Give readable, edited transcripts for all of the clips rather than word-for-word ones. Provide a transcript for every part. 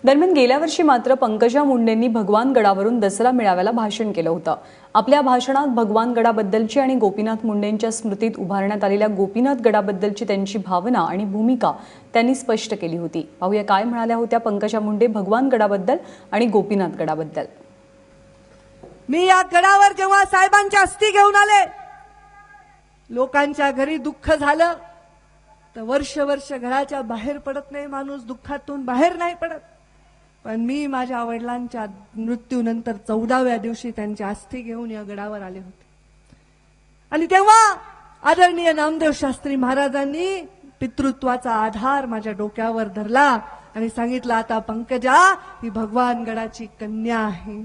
दरम्यान गेल्या वर्षी मात्र पंकजा मुंडेंनी भगवान गडावरून दसरा मेळाव्याला भाषण केलं होतं। आपल्या भाषणात भगवान गडाबद्दलची आणि गोपीनाथ मुंडेंच्या स्मृतीत उभारण्यात आलेल्या गोपीनाथ गडाबद्दलची त्यांची भावना आणि भूमिका त्यांनी स्पष्ट केली होती। पाहूया काय म्हणाल्या होत्या पंकजा मुंडे भगवान गडाबद्दल आणि गोपीनाथ गडाबद्दल। मी या गडावर जेव्हा साहेबांच्या अस्थी घेऊन आले, लोकांच्या घरी दुःख झालं तर वर्ष घराच्या बाहेर पडत नाही माणूस, दुःखातून बाहेर नाही पडत। पण मी माझ्या वडिलांच्या मृत्यूनंतर 14व्या दिवशी त्यांची अस्थी घेऊन या गडावर आले होते आणि तेव्हा आदरणीय नामदेव शास्त्री महाराजांनी पितृत्वाचा आधार माझ्या डोक्यावर धरला आणि सांगितलं, आता पंकजा ही भगवान गडाची कन्या आहे।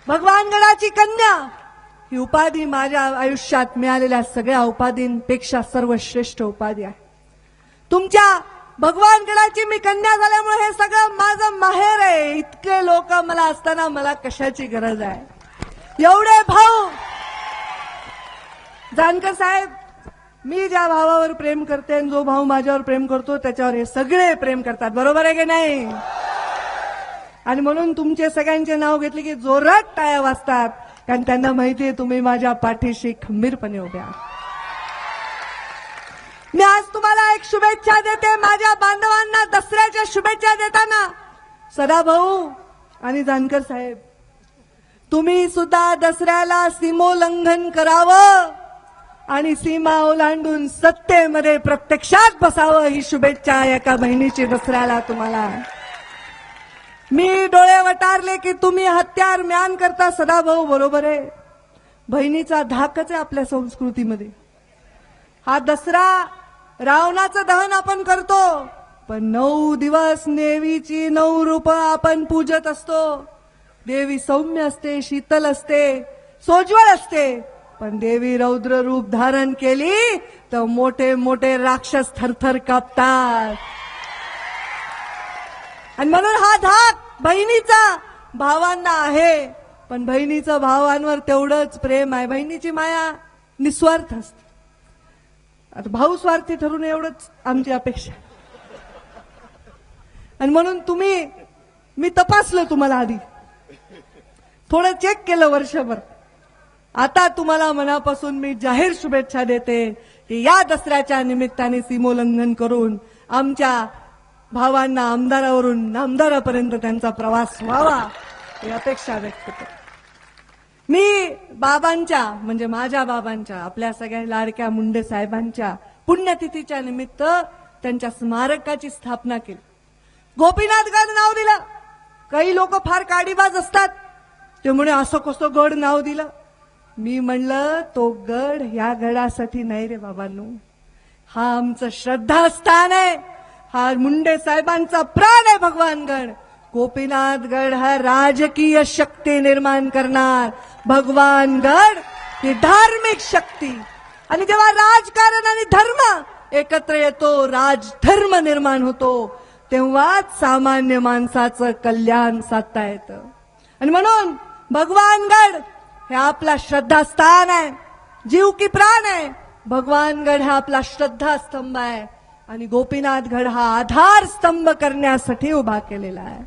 भगवान गडाची कन्या ही उपाधी माझ्या आयुष्यात मिळालेल्या सगळ्या उपाधींपेक्षा सर्वश्रेष्ठ उपाधी आहे। तुमच्या भगवान गडाची मी कन्या झाल्यामुळे हे सगळं माझं माहेर आहे। इतके लोक मला असताना मला कशाची गरज आहे? एवढे भाऊ जानकर साहेब, मी ज्या भावावर प्रेम करते आणि जो भाऊ माझ्यावर प्रेम करतो त्याच्यावर हे सगळे प्रेम करतात, बरोबर आहे की नाही? आणि म्हणून तुमचे सगळ्यांचे नाव घेतले की जोरात टाळ्या वाजतात, कारण त्यांना माहिती आहे तुम्ही माझ्या पाठीशी खंबीरपणे उभ्या आहात। मी आज तुम्हाला एक शुभेच्छा देते, माझ्या बांधवांना दसऱ्याच्या शुभेच्छा देताना। सदाभाऊ आणि जानकर साहेब, तुम्ही सुद्धा दसऱ्याला सीमोल्लंघन करावं आणि सीमा ओलांडून सत्तेमध्ये प्रत्यक्षात बसावं, ही शुभेच्छा एका बहिणीची दसऱ्याला तुम्हाला। मी डोळे वटारले की तुम्ही हत्यार म्यान करता, सदाभाऊ बरोबर आहे, बहिणीचा धाकच आहे आपल्या संस्कृतीमध्ये। हा दसरा रावणाचं दहन आपण करतो, पण 9 दिवस देवीची 9 रूप आपण पूजत असतो। देवी सौम्य असते, शीतल असते, सोज्वळ असते, पण देवी रौद्र रूप धारण केली तर मोठे मोठे राक्षस थरथर कापतात। आणि म्हणून हा धाक बहिणीचा भावांना आहे, पण बहिणीचं भावांवर तेवढंच प्रेम आहे। बहिणीची माया निस्वार्थ असते। आता भाऊ स्वार्थी ठरून एवढंच आमची अपेक्षा। आणि म्हणून मी तपासलं तुम्हाला, आधी थोडं चेक केलं वर्षभर। आता तुम्हाला मनापासून मी जाहीर शुभेच्छा देते की या दसऱ्याच्या निमित्ताने सीमोल्लंघन करून आमच्या भावांना आमदारावरून नामदारापर्यंत त्यांचा प्रवास व्हावा ही अपेक्षा व्यक्त करते। मी बाबांच्या म्हणजे माझ्या बाबांच्या, आपल्या सगळ्या लाडक्या मुंडे साहेबांच्या पुण्यतिथीच्या निमित्त त्यांच्या स्मारकाची स्थापना केली। गोपीनाथगड नाव दिलं। काही लोक फार काडीबाज असतात, ते म्हणे असं कसं गड नाव दिलं। मी म्हणलं तो गड ह्या गडासाठी नाही रे बाबांनो, हा आमचं श्रद्धास्थान आहे, हा मुंडे साहेबांचा प्राण आहे भगवान गड। गोपीनाथगड हा राजकीय शक्ती निर्माण करणार, भगवान गड ही धार्मिक शक्ती। आणि जेव्हा राजकारण आणि धर्म एकत्र येतो, राजधर्म निर्माण होतो, तेव्हाच सामान्य माणसाचं कल्याण साधता येतं। आणि म्हणून भगवान गड हे आपला श्रद्धास्थान आहे, जीव की प्राण आहे। भगवान गड हा आपला श्रद्धास्तंभ आहे आणि गोपीनाथ गड हा आधार स्तंभ करण्यासाठी उभा केलेला आहे।